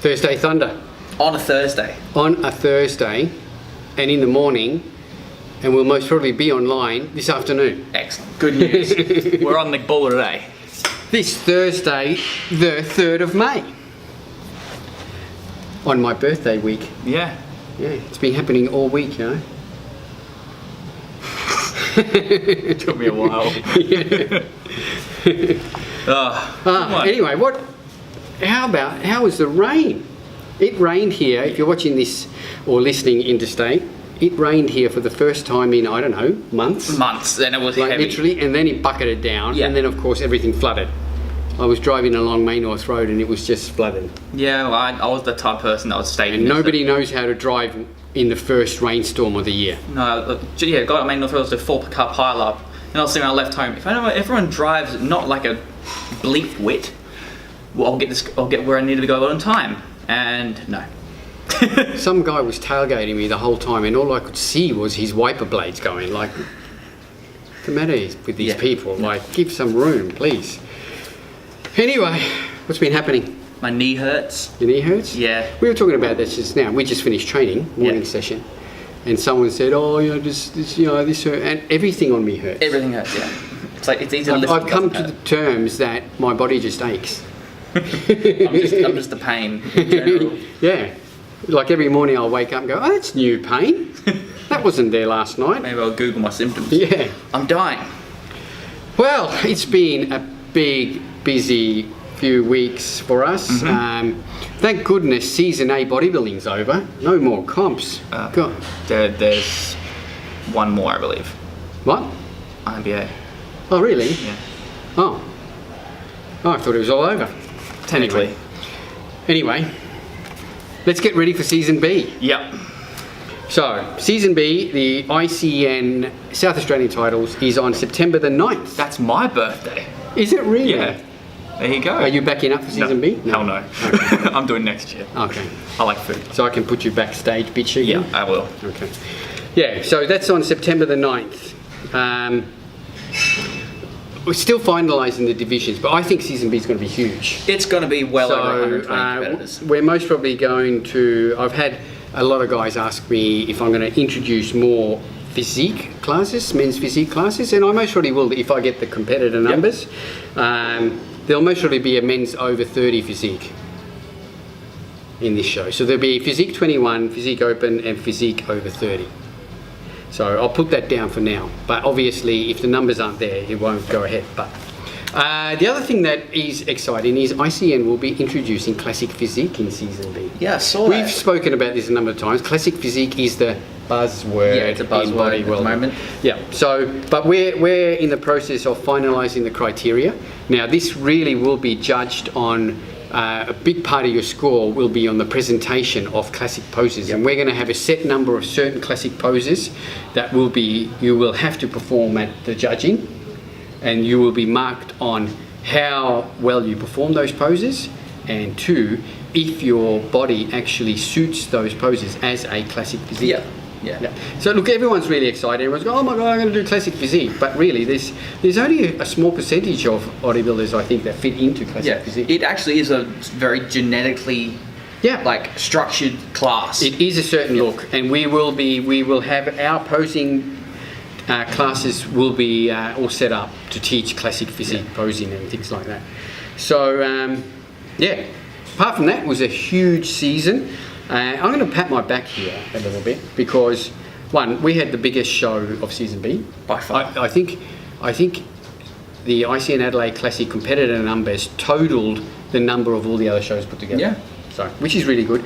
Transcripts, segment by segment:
Thursday Thunder. On a Thursday. On a Thursday, and in the morning, and we'll most probably be online this afternoon. Excellent. Good news. We're on the ball today. This Thursday, the 3rd of May. On my birthday week. Yeah. Yeah, it's been happening all week, you know. It took me a while. Anyway, how was the rain? It rained here, if you're watching this or listening interstate, it rained here for the first time in, I don't know, months. Months, then it was like heavy. Literally, and then it bucketed down, and then of course everything flooded. I was driving along Main North Road and it was just flooded. Yeah, well, I was the type of person that would stay. And nobody knows how to drive in the first rainstorm of the year. No, yeah, got on Main North Road was a 4-car pile up, and I was thinking when I left home, if everyone drives not like a bleep wit, well, I'll get where I need to go on time. And no. Some guy was tailgating me the whole time, and all I could see was his wiper blades going. Like, what's the matter with these people? Like, give some room, please. Anyway, what's been happening? My knee hurts. Your knee hurts? Yeah. We were talking about this just now. We just finished training, morning session, and someone said, "Oh, you know, this hurt," and everything on me hurts. Everything hurts. Yeah. It's like it's easy to lift. I've come to the terms that my body just aches. I'm just the pain in general. Yeah. Like every morning I'll wake up and go, "Oh, that's new pain. That wasn't there last night." Maybe I'll Google my symptoms. Yeah. I'm dying. Well, it's been a big, busy few weeks for us. Mm-hmm. Thank goodness Season A bodybuilding's over. No more comps. God. There's one more, I believe. What? IBA. Oh, really? Yeah. Oh, I thought it was all over. Technically. Anyway, let's get ready for Season B. Yep. So, Season B, the ICN South Australian titles, is on September the 9th. That's my birthday. Is it really? Yeah. There you go. Are you backing up for Season B? Hell no. Okay. I'm doing next year. Okay. I like food. So I can put you backstage, bitch, again? Yeah, I will. Okay. Yeah, so that's on September the 9th. We're still finalising the divisions, but I think Season B is going to be huge. It's going to be well over 120 competitors. We're most probably going to... I've had a lot of guys ask me if I'm going to introduce more physique classes, men's physique classes, and I most probably will if I get the competitor numbers. There'll most probably be a men's over 30 physique in this show. So there'll be Physique 21, Physique Open, and Physique over 30. So I'll put that down for now. But obviously, if the numbers aren't there, it won't go ahead. But the other thing that is exciting is ICN will be introducing Classic Physique in Season B. Yeah, I saw that. We've spoken about this a number of times. Classic Physique is the buzzword. Yeah, it's a buzzword at the moment. Yeah. So, but we're in the process of finalising the criteria. Now, this really will be judged on. A big part of your score will be on the presentation of classic poses, and we're going to have a set number of certain classic poses that you will have to perform at the judging, and you will be marked on how well you perform those poses, and 2, if your body actually suits those poses as a classic physique. Yeah. So look, everyone's really excited. Everyone's going, "Oh my God, I'm going to do classic physique." But really, there's only a small percentage of bodybuilders, I think, that fit into classic physique. It actually is a very genetically structured class. It is a certain look, and we will have our posing classes will be all set up to teach classic physique posing and things like that. So apart from that, it was a huge season. I'm going to pat my back here a little bit because, one, we had the biggest show of Season B by far. I think the ICN Adelaide Classic competitor numbers totaled the number of all the other shows put together. Yeah. So, which is really good.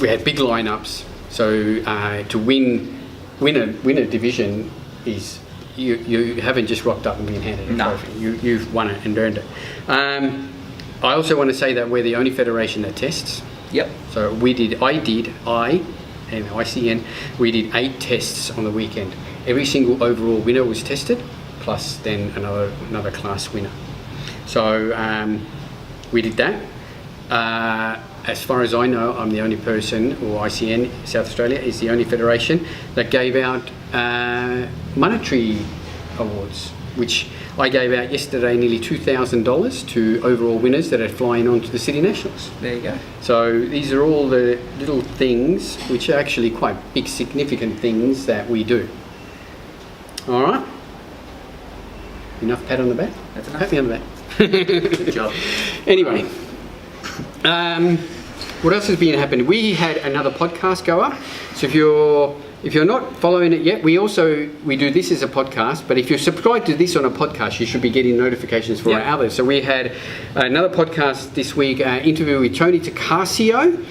We had big lineups. So to win a division is you haven't just rocked up and been handed a trophy. You've won it and earned it. I also want to say that we're the only federation that tests. Yep. So I and ICN, we did 8 tests on the weekend. Every single overall winner was tested, plus then another class winner. So we did that. As far as I know, I'm the only person, or ICN South Australia is the only federation that gave out monetary awards. which I gave out yesterday nearly $2,000 to overall winners that are flying on to the City Nationals. There you go. So these are all the little things which are actually quite big, significant things that we do. All right. Enough pat on the back? That's enough. Pat me on the back. Good job. Anyway, what else has been happening? We had another podcast go up. So if you're not following it yet, we do this as a podcast. But if you're subscribed to this on a podcast, you should be getting notifications for our others. So we had another podcast this week, interview with Tony Tacasio,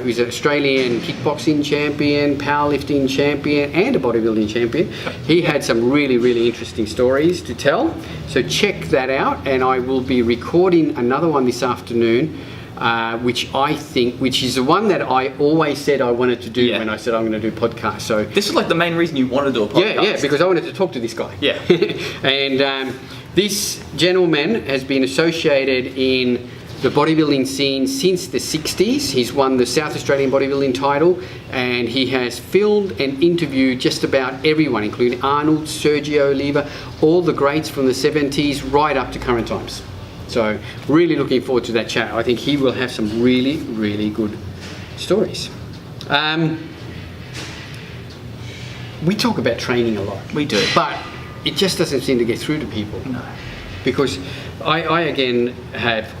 who's an Australian kickboxing champion, powerlifting champion, and a bodybuilding champion. He had some really, really interesting stories to tell. So check that out, and I will be recording another one this afternoon, which is the one that I always said I wanted to do when I said I'm going to do podcasts. So this is like the main reason you want to do a podcast. Yeah, because I wanted to talk to this guy. Yeah. And this gentleman has been associated in the bodybuilding scene since the 60s. He's won the South Australian bodybuilding title, and he has filmed and interviewed just about everyone, including Arnold, Sergio Oliva, all the greats from the 70s right up to current times. So really looking forward to that chat. I think he will have some really, really good stories. We talk about training a lot. We do. But it just doesn't seem to get through to people. No. Because I again have,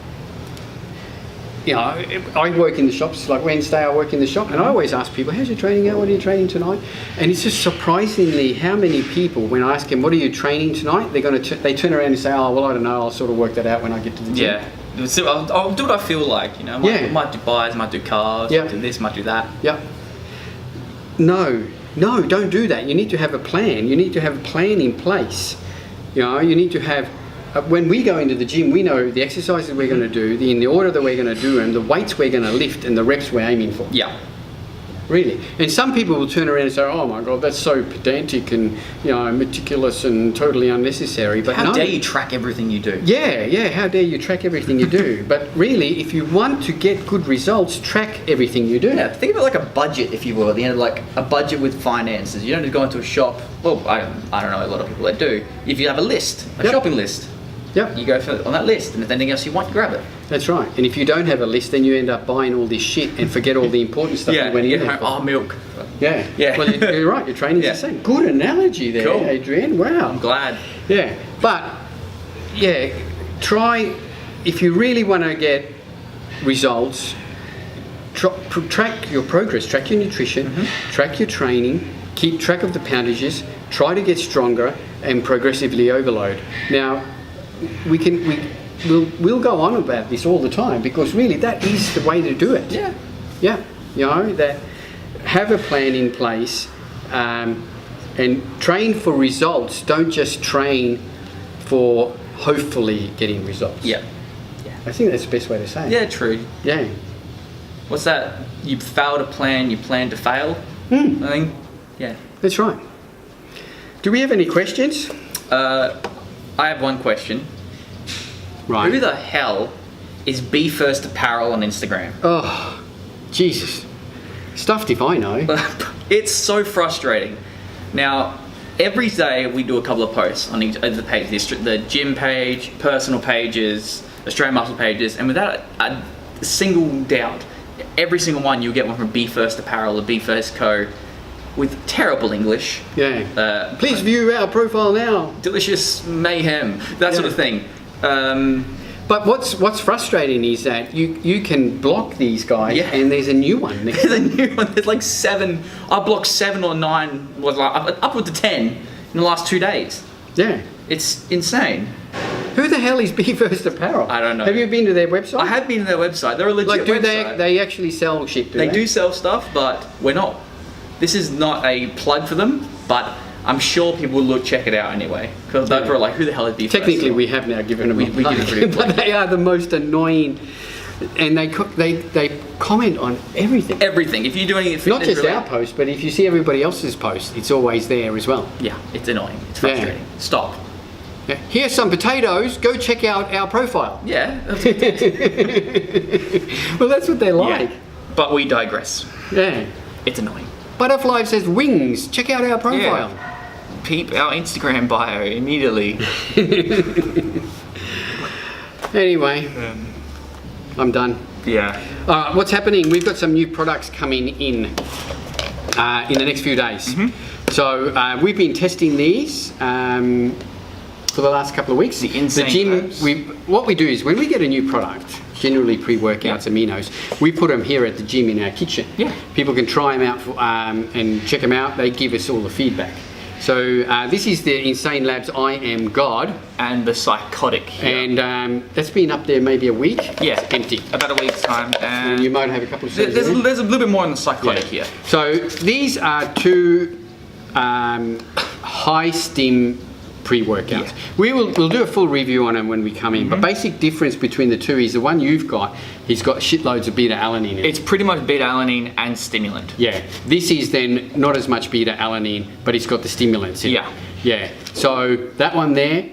I work in the shops. Like Wednesday I work in the shop, and I always ask people, how's your training going? What are you training tonight? And it's just surprisingly how many people, when I ask them, what are you training tonight? They turn around and say, oh, well, I don't know. I'll sort of work that out when I get to the gym. Yeah. So I'll do what I feel like, Might do buys, might do cars, might do this, might do that. Yep. No, don't do that. You need to have a plan. You need to have a plan in place. You need to have, when we go into the gym, we know the exercises we're going to do, in the order that we're going to do them, the weights we're going to lift, and the reps we're aiming for. Yeah. Really. And some people will turn around and say, oh my God, that's so pedantic and meticulous and totally unnecessary. But how dare you track everything you do? Yeah, how dare you track everything you do? But really, if you want to get good results, track everything you do. Yeah, think of it like a budget, if you will, at the end of like a budget with finances. You don't need to go into a shop. Well, I don't know, a lot of people that do. If you have a list, a shopping list, you go on that list, and if anything else you want, you grab it. That's right. And if you don't have a list, then you end up buying all this shit and forget all the important stuff. Yeah, you get home, milk. Yeah. Well, you're right. Your training's the same. Good analogy there, cool. Adrian. Wow. I'm glad. Yeah. But, try, if you really want to get results, track your progress, track your nutrition, track your training, keep track of the poundages, try to get stronger, and progressively overload. Now, we'll go on about this all the time, because really that is the way to do it. Yeah. That have a plan in place, and train for results. Don't just train for hopefully getting results. Yeah. I think that's the best way to say it. Yeah, true. Yeah. What's that? You fail to plan, you plan to fail. I think. Yeah. That's right. Do we have any questions? I have one question. Right. Who the hell is Be First Apparel on Instagram? Oh, Jesus. Stuffed if I know. It's so frustrating. Now, every day we do a couple of posts on each of the pages, the gym page, personal pages, Australian muscle pages, and without a single doubt, every single one you'll get one from Be First Apparel or Be First Co. with terrible English. Yeah. Please view our profile now. Delicious mayhem, that sort of thing. But what's frustrating is that you can block these guys, and there's a new one. There's a new one. There's like 7. I blocked 7 or 9, was like upwards to 10 in the last 2 days. Yeah. It's insane. Who the hell is Be First Apparel? I don't know. Have you been to their website? I have been to their website. They're a legit website. They actually sell shit, do they? They do sell stuff, but we're not. This is not a plug for them, but I'm sure people will check it out anyway. Because they're like, who the hell is Be First? Technically, we have now given them we give it pretty but they are the most annoying, and they comment on everything. Everything. If you're doing it, not just our post, but if you see everybody else's post, it's always there as well. Yeah, it's annoying. It's frustrating. Stop. Yeah. Here's some potatoes. Go check out our profile. Yeah. Well, that's what they're like. Yeah. But we digress. Yeah. It's annoying. Butterfly says wings. Check out our profile. peep our Instagram bio immediately. Anyway, I'm done. Yeah. What's happening? We've got some new products coming in the next few days. So we've been testing these for the last couple of weeks. The insane gym. What we do is when we get a new product, generally pre-workouts, aminos, we put them here at the gym in our kitchen. Yeah. People can try them out and check them out. They give us all the feedback. So this is the Insane Labz I Am God. And the Psychotic. And that's been up there maybe a week. Yeah. It's empty. About a week's time. And you might have a couple of shows. There's a little bit more on the Psychotic here. So these are two high stim pre-workouts. Yeah. We'll do a full review on them when we come in, but basic difference between the two is the one you've got, he's got shitloads of beta-alanine in it. It's pretty much beta-alanine and stimulant. Yeah, this is then not as much beta-alanine, but it's got the stimulants in it. Yeah, so that one there,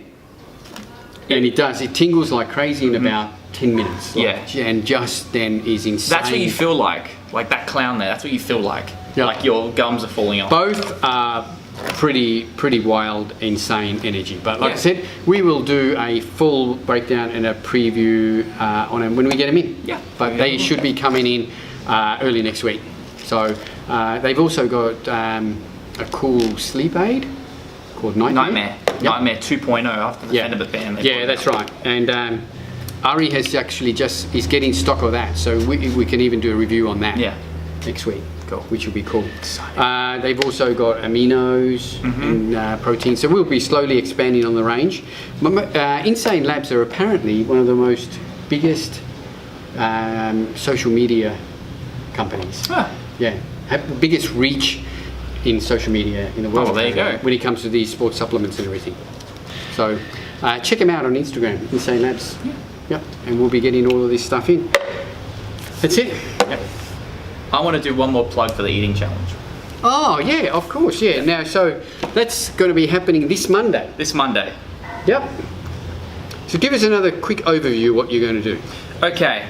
and it tingles like crazy in about 10 minutes. And just then is insane. That's what you feel like that clown there, that's what you feel like. Yeah. Like your gums are falling off. Both are pretty wild, insane energy. But like I said, we will do a full breakdown and a preview on them when we get them in. Yeah. But they should be coming in early next week. So they've also got a cool sleep aid called Nightmare. Nightmare 2.0 after the Fenibut ban. Yeah, that's right. And Ari has actually is getting stock of that, so we can even do a review on that next week. Cool. Which will be cool. They've also got aminos and protein, so we'll be slowly expanding on the range. Insane Labz are apparently one of the most biggest social media companies. Yeah, have the biggest reach in social media in the world. Oh, there you go. When it comes to these sports supplements and everything. So check them out on Instagram, Insane Labz. Yep, and we'll be getting all of this stuff in. That's it. Yep. I want to do one more plug for the eating challenge. Oh yeah, of course, yeah. Now, so that's going to be happening this Monday. This Monday. Yep. So give us another quick overview what you're going to do. Okay.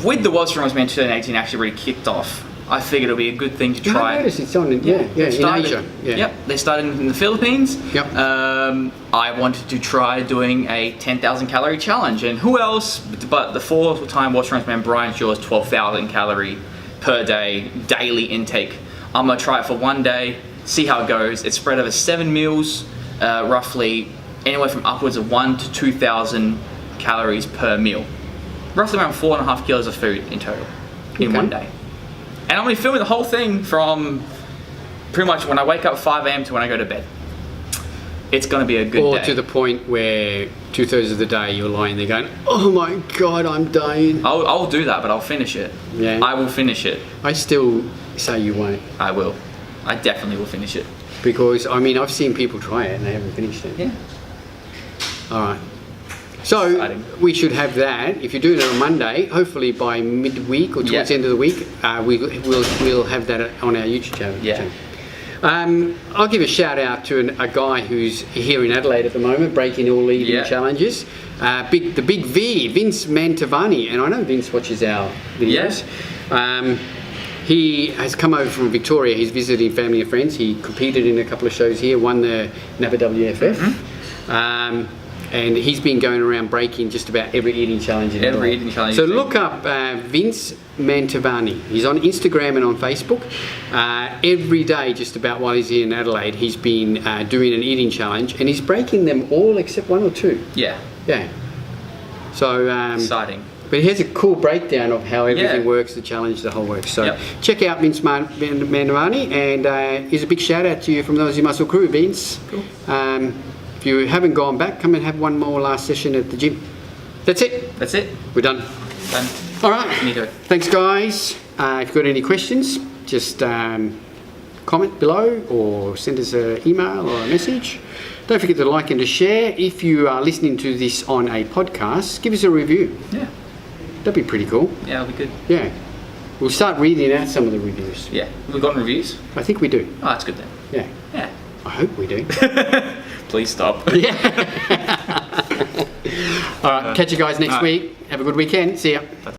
With the World Strongest Man 2018 actually already kicked off, I figured it would be a good thing to try. I noticed it's on in Asia. Yeah. Yep, they started in the Philippines. Yep. I wanted to try doing a 10,000 calorie challenge, and who else but the four-time World Strongest Man Brian Shaw's 12,000 calorie per day daily intake. I'm gonna try it for one day, see how it goes. It's spread over 7 meals, roughly anywhere from upwards of 1,000 to 2,000 calories per meal. Roughly around 4.5 kilos of food in total in one day. And I'm going to be filming the whole thing from pretty much when I wake up 5 a.m. to when I go to bed. It's going to be a good day. Or to the point where 2/3 of the day you're lying there going, oh my God, I'm dying. I'll do that, but I'll finish it. Yeah. I will finish it. I still say you won't. I will. I definitely will finish it. Because, I mean, I've seen people try it and they haven't finished it. Yeah. All right. So Exciting. we should have that. If you're doing it on Monday, hopefully by midweek or towards the end of the week, we'll have that on our YouTube channel. Yeah. I'll give a shout out to a guy who's here in Adelaide at the moment, breaking all eating challenges. The big V, Vince Mantovani, and I know Vince watches our videos. He has come over from Victoria. He's visiting family and friends. He competed in a couple of shows here, won the Napa WFF. And he's been going around breaking just about every eating challenge in Adelaide. Eating challenge. So look up Vince Mantovani. He's on Instagram and on Facebook. Every day, just about while he's here in Adelaide, he's been doing an eating challenge, and he's breaking them all except one or two. Yeah. Yeah. So exciting. But he has a cool breakdown of how everything works, the challenge, the whole works. So check out Vince Mantovani, and here's a big shout out to you from the Aussie Muscle crew, Vince. Cool. If you haven't gone back, come and have one more last session at the gym. That's it. That's it. We're done. Done. All right. Me too. Thanks, guys. If you've got any questions, just comment below or send us an email or a message. Don't forget to like and to share. If you are listening to this on a podcast, give us a review. Yeah. That'd be pretty cool. Yeah, that'll be good. Yeah. We'll start reading out some of the reviews. Yeah. We've gotten reviews? I think we do. Oh, that's good then. Yeah. Yeah. I hope we do. Please stop. Yeah. All right. Catch you guys next week. Have a good weekend. See ya.